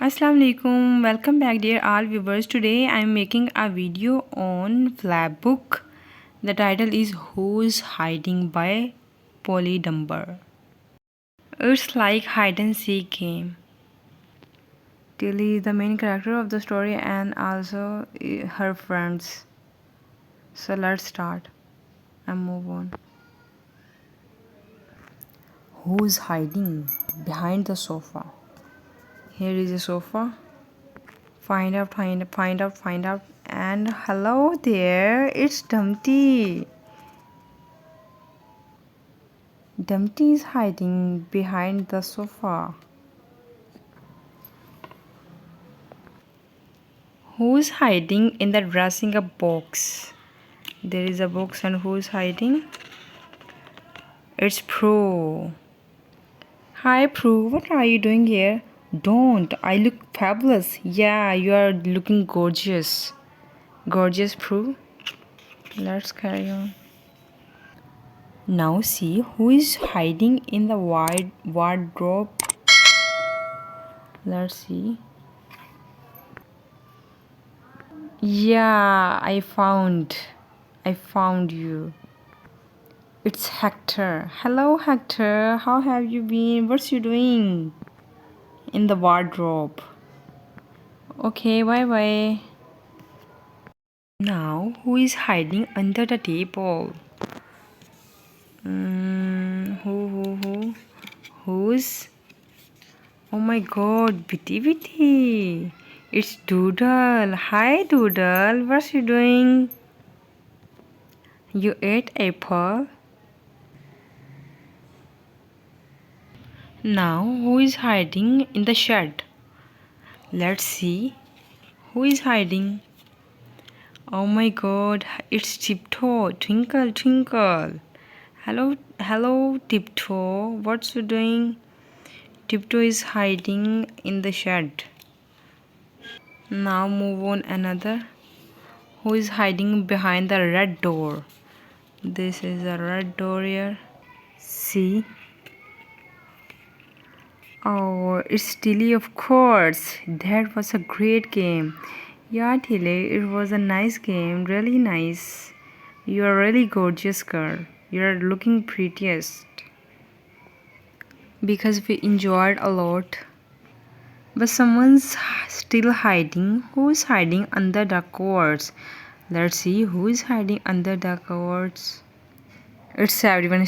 Assalamu alaikum. Welcome back, dear all viewers. Today I am making a video on flap book. The title is Who's Hiding by Polly Dumber. It's like hide and seek game. Tilly is the main character of the story and also her friends. So let's start and move on. Who's hiding behind the sofa? Here is a sofa. Find out. And hello there, it's Dumpty. Dumpty is hiding behind the sofa. Who's hiding in the dressing up box? There is a box, and who's hiding? It's Pro. Hi Pro, what are you doing here? Don't, I look fabulous. Yeah, you are looking gorgeous. Gorgeous Pro. Let's carry on. Now see who is hiding in the wardrobe. Let's see. Yeah, I found you. It's Hector. Hello Hector, how have you been? What's you doing in the wardrobe? Okay, bye bye. Now who is hiding under the table? Who's? Oh my god, Bitty. It's Doodle. Hi Doodle, what's you doing? You ate apple? Now who is hiding in the shed? Let's see. Who is hiding? Oh my god, it's Tiptoe. Twinkle, twinkle. Hello, Tiptoe. What's you doing? Tiptoe is hiding in the shed. Now move on another. Who is hiding behind the red door? This is a red door here. See? Oh, it's Tilly, of course. That was a great game. Yeah, Tilly, it was a nice game. Really nice. You are really gorgeous girl. You are looking prettiest. Because we enjoyed a lot. But someone's still hiding. Who's hiding under the covers? Let's see who is hiding under the covers. It's everyone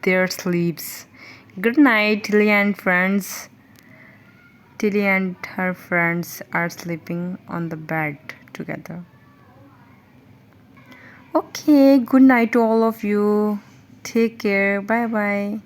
their sleeps. Good night, Tilly and friends. Tilly and her friends are sleeping on the bed together. Okay, good night to all of you. Take care. Bye bye.